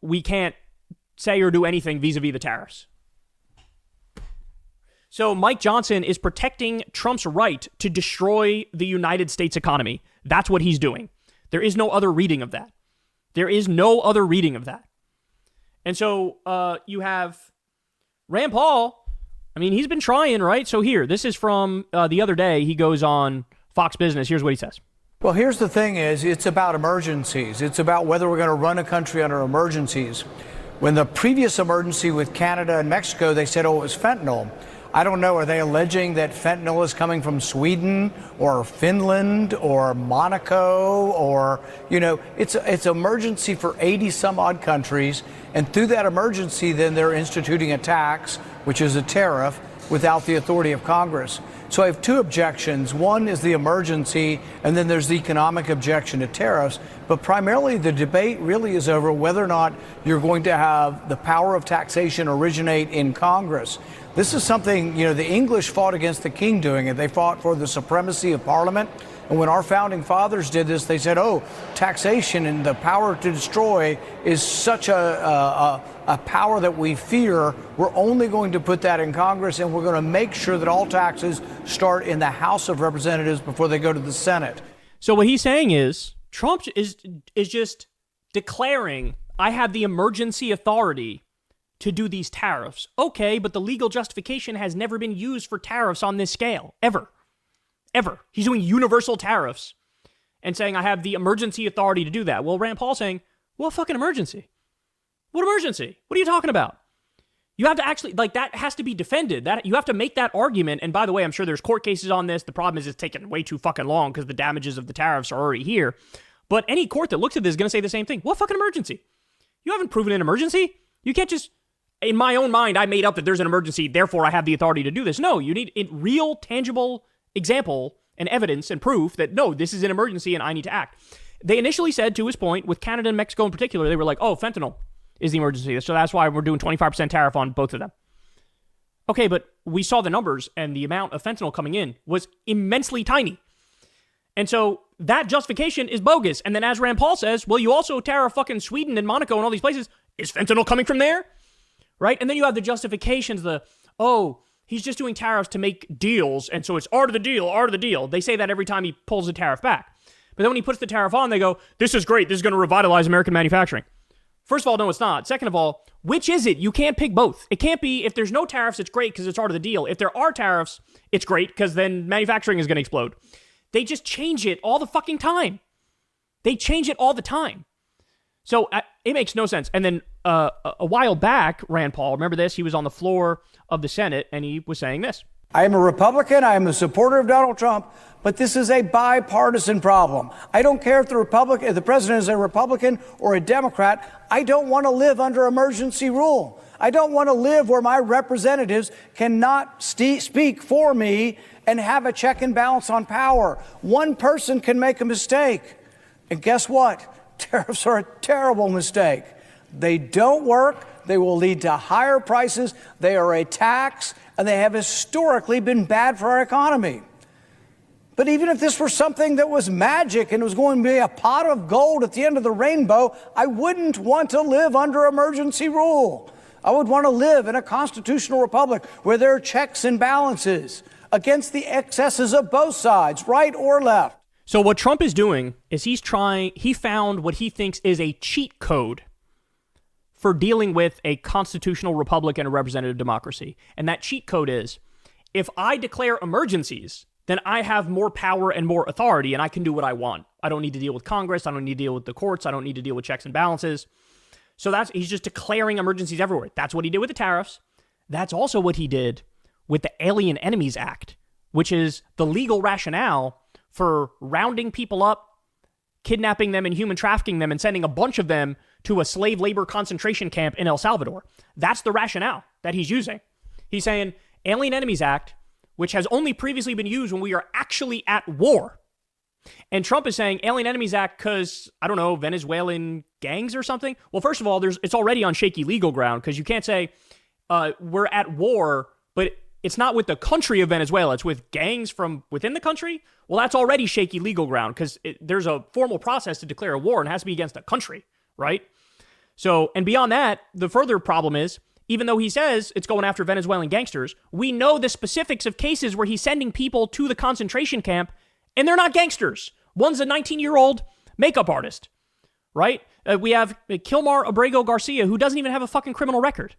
we can't say or do anything vis-a-vis the tariffs. So Mike Johnson is protecting Trump's right to destroy the United States economy. That's what he's doing. There is no other reading of that. There is no other reading of that. And so you have Rand Paul. I mean, he's been trying, right? So here, this is from the other day. He goes on Fox Business. Here's what he says. Well, here's the thing is, it's about emergencies. It's about whether we're going to run a country under emergencies. When the previous emergency with Canada and Mexico, they said, oh, it was fentanyl. I don't know. Are they alleging that fentanyl is coming from Sweden or Finland or Monaco or, it's emergency for 80 some odd countries. And through that emergency, then they're instituting a tax, which is a tariff, without the authority of Congress. So I have two objections. One is the emergency, and then there's the economic objection to tariffs. But primarily the debate really is over whether or not you're going to have the power of taxation originate in Congress. This is something, the English fought against the king doing it. They fought for the supremacy of Parliament. And when our founding fathers did this, they said, oh, taxation and the power to destroy is such a power that we fear. We're only going to put that in Congress, and we're going to make sure that all taxes start in the House of Representatives before they go to the Senate. So what he's saying is Trump is just declaring, I have the emergency authority to do these tariffs. Okay, but the legal justification has never been used for tariffs on this scale, ever. Ever. He's doing universal tariffs and saying, I have the emergency authority to do that. Well, Rand Paul saying, well, fucking emergency. What emergency? What are you talking about? You have to actually, that has to be defended. That you have to make that argument. And by the way, I'm sure there's court cases on this. The problem is it's taking way too fucking long because the damages of the tariffs are already here. But any court that looks at this is going to say the same thing. What fucking emergency? You haven't proven an emergency. You can't just, in my own mind, I made up that there's an emergency, therefore I have the authority to do this. No, you need real, tangible example and evidence and proof that, no, this is an emergency and I need to act. They initially said, to his point, with Canada and Mexico in particular, they were like, oh, fentanyl is the emergency. So that's why we're doing 25% tariff on both of them. Okay, but we saw the numbers and the amount of fentanyl coming in was immensely tiny. And so that justification is bogus. And then as Rand Paul says, well, you also tariff fucking Sweden and Monaco and all these places. Is fentanyl coming from there? Right? And then you have the justifications, he's just doing tariffs to make deals, and so it's art of the deal. They say that every time he pulls the tariff back. But then when he puts the tariff on, they go, this is great. This is going to revitalize American manufacturing. First of all, no, it's not. Second of all, which is it? You can't pick both. It can't be, if there's no tariffs, it's great because it's art of the deal. If there are tariffs, it's great because then manufacturing is going to explode. They just change it all the fucking time. They change it all the time. So it makes no sense. And then a while back, Rand Paul, remember this? He was on the floor of the Senate and he was saying this. I am a Republican. I am a supporter of Donald Trump, but this is a bipartisan problem. I don't care if the president is a Republican or a Democrat. I don't want to live under emergency rule. I don't want to live where my representatives cannot speak for me and have a check and balance on power. One person can make a mistake. And guess what? Tariffs are a terrible mistake. They don't work. They will lead to higher prices. They are a tax, and they have historically been bad for our economy. But even if this were something that was magic and was going to be a pot of gold at the end of the rainbow, I wouldn't want to live under emergency rule. I would want to live in a constitutional republic where there are checks and balances against the excesses of both sides, right or left. So what Trump is doing is he found what he thinks is a cheat code for dealing with a constitutional republic and a representative democracy. And that cheat code is, if I declare emergencies, then I have more power and more authority and I can do what I want. I don't need to deal with Congress. I don't need to deal with the courts. I don't need to deal with checks and balances. So he's just declaring emergencies everywhere. That's what he did with the tariffs. That's also what he did with the Alien Enemies Act, which is the legal rationale for rounding people up, kidnapping them and human trafficking them and sending a bunch of them to a slave labor concentration camp in El Salvador. That's the rationale that he's using. He's saying Alien Enemies Act, which has only previously been used when we are actually at war. And Trump is saying Alien Enemies Act because, I don't know, Venezuelan gangs or something. Well, first of all, it's already on shaky legal ground because you can't say we're at war, but it's not with the country of Venezuela. It's with gangs from within the country. Well, that's already shaky legal ground because there's a formal process to declare a war and it has to be against a country, right? So, and beyond that, the further problem is, even though he says it's going after Venezuelan gangsters, we know the specifics of cases where he's sending people to the concentration camp, and they're not gangsters. One's a 19-year-old makeup artist, right? We have Kilmar Abrego Garcia, who doesn't even have a fucking criminal record.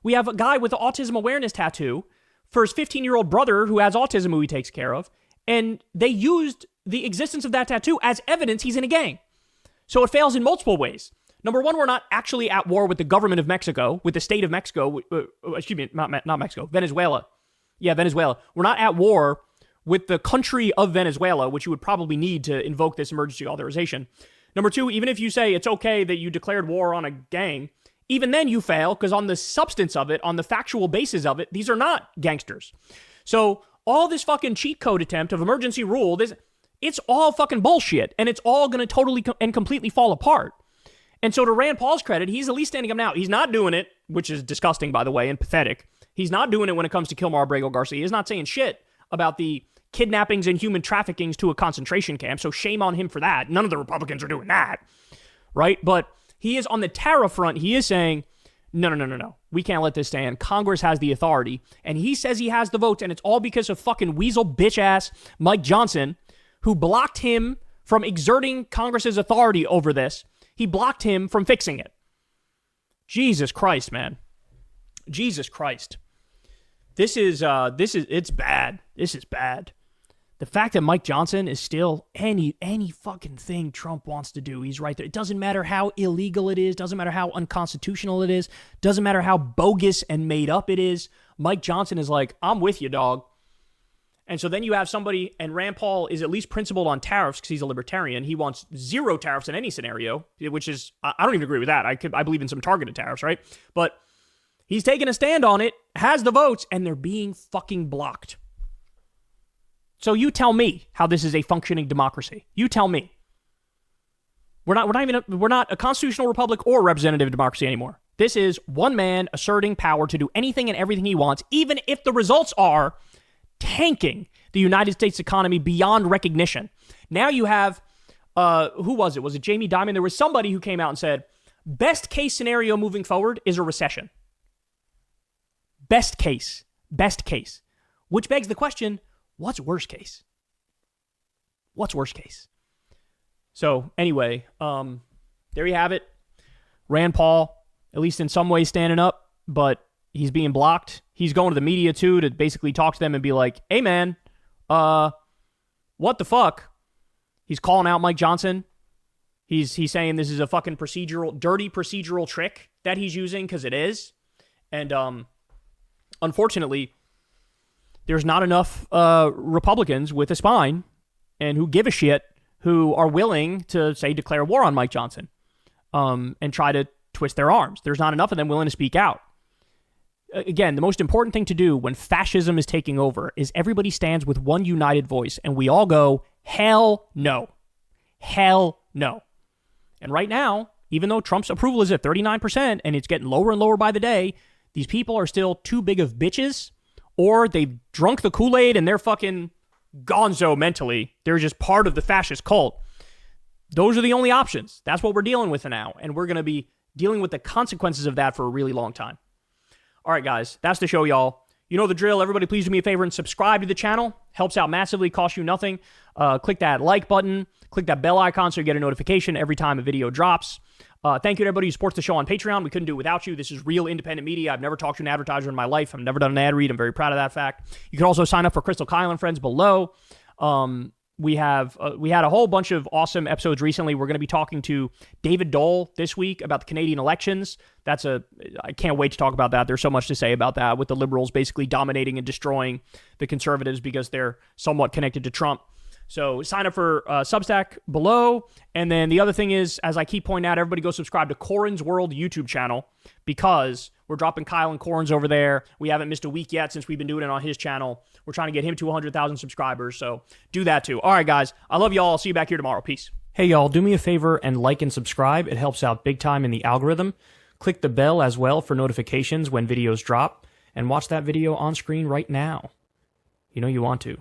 We have a guy with an autism awareness tattoo for his 15-year-old brother who has autism who he takes care of, and they used the existence of that tattoo as evidence he's in a gang. So it fails in multiple ways. Number one, we're not actually at war with the government of Mexico, with the state of Mexico, excuse me, not Mexico, Venezuela. Yeah, Venezuela. We're not at war with the country of Venezuela, which you would probably need to invoke this emergency authorization. Number two, even if you say it's okay that you declared war on a gang, even then you fail, because on the substance of it, on the factual basis of it, these are not gangsters. So all this fucking cheat code attempt of emergency rule, it's all fucking bullshit, and it's all going to totally and completely fall apart. And so to Rand Paul's credit, he's at least standing up now. He's not doing it, which is disgusting, by the way, and pathetic. He's not doing it when it comes to Kilmar Abrego Garcia. He's not saying shit about the kidnappings and human traffickings to a concentration camp, so shame on him for that. None of the Republicans are doing that, right? But he is on the tariff front. He is saying, no. We can't let this stand. Congress has the authority, and he says he has the votes, and it's all because of fucking weasel bitch-ass Mike Johnson, who blocked him from exerting Congress's authority over this. He blocked him from fixing it. Jesus Christ, man. Jesus Christ. It's bad. This is bad. The fact that Mike Johnson is still any fucking thing Trump wants to do, he's right there. It doesn't matter how illegal it is, doesn't matter how unconstitutional it is, doesn't matter how bogus and made up it is. Mike Johnson is like, I'm with you, dog. And so then you have somebody, and Rand Paul is at least principled on tariffs because he's a libertarian. He wants zero tariffs in any scenario, which is, I don't even agree with that. I believe in some targeted tariffs, right? But he's taking a stand on it, has the votes, and they're being fucking blocked. So you tell me how this is a functioning democracy. You tell me. We're not a constitutional republic or representative democracy anymore. This is one man asserting power to do anything and everything he wants, even if the results are tanking the United States economy beyond recognition. Now you have, who was it? Was it Jamie Dimon? There was somebody who came out and said, best case scenario moving forward is a recession. Best case. Which begs the question, what's worst case? What's worst case? So anyway, there you have it. Rand Paul, at least in some ways standing up, but he's being blocked. He's going to the media too to basically talk to them and be like, hey man, what the fuck? He's calling out Mike Johnson. He's saying this is a fucking dirty procedural trick that he's using, because it is. And unfortunately, there's not enough Republicans with a spine and who give a shit who are willing to, say, declare war on Mike Johnson and try to twist their arms. There's not enough of them willing to speak out. Again, the most important thing to do when fascism is taking over is everybody stands with one united voice, and we all go, hell no. Hell no. And right now, even though Trump's approval is at 39% and it's getting lower and lower by the day, these people are still too big of bitches, or they've drunk the Kool-Aid and they're fucking gonzo mentally. They're just part of the fascist cult. Those are the only options. That's what we're dealing with now, and we're going to be dealing with the consequences of that for a really long time. All right, guys, that's the show, y'all. You know the drill. Everybody, please do me a favor and subscribe to the channel. Helps out massively, costs you nothing. Click that like button. Click that bell icon so you get a notification every time a video drops. Thank you to everybody who supports the show on Patreon. We couldn't do it without you. This is real independent media. I've never talked to an advertiser in my life. I've never done an ad read. I'm very proud of that fact. You can also sign up for Crystal Kyle and Friends below. We had a whole bunch of awesome episodes recently. We're going to be talking to David Dole this week about the Canadian elections. I can't wait to talk about that. There's so much to say about that, with the Liberals basically dominating and destroying the Conservatives because they're somewhat connected to Trump. So sign up for Substack below. And then the other thing is, as I keep pointing out, everybody go subscribe to Corin's World YouTube channel, because we're dropping Kyle and Corin's over there. We haven't missed a week yet since we've been doing it on his channel. We're trying to get him to 100,000 subscribers, so do that too. All right, guys. I love y'all. I'll see you back here tomorrow. Peace. Hey, y'all. Do me a favor and like and subscribe. It helps out big time in the algorithm. Click the bell as well for notifications when videos drop, and watch that video on screen right now. You know you want to.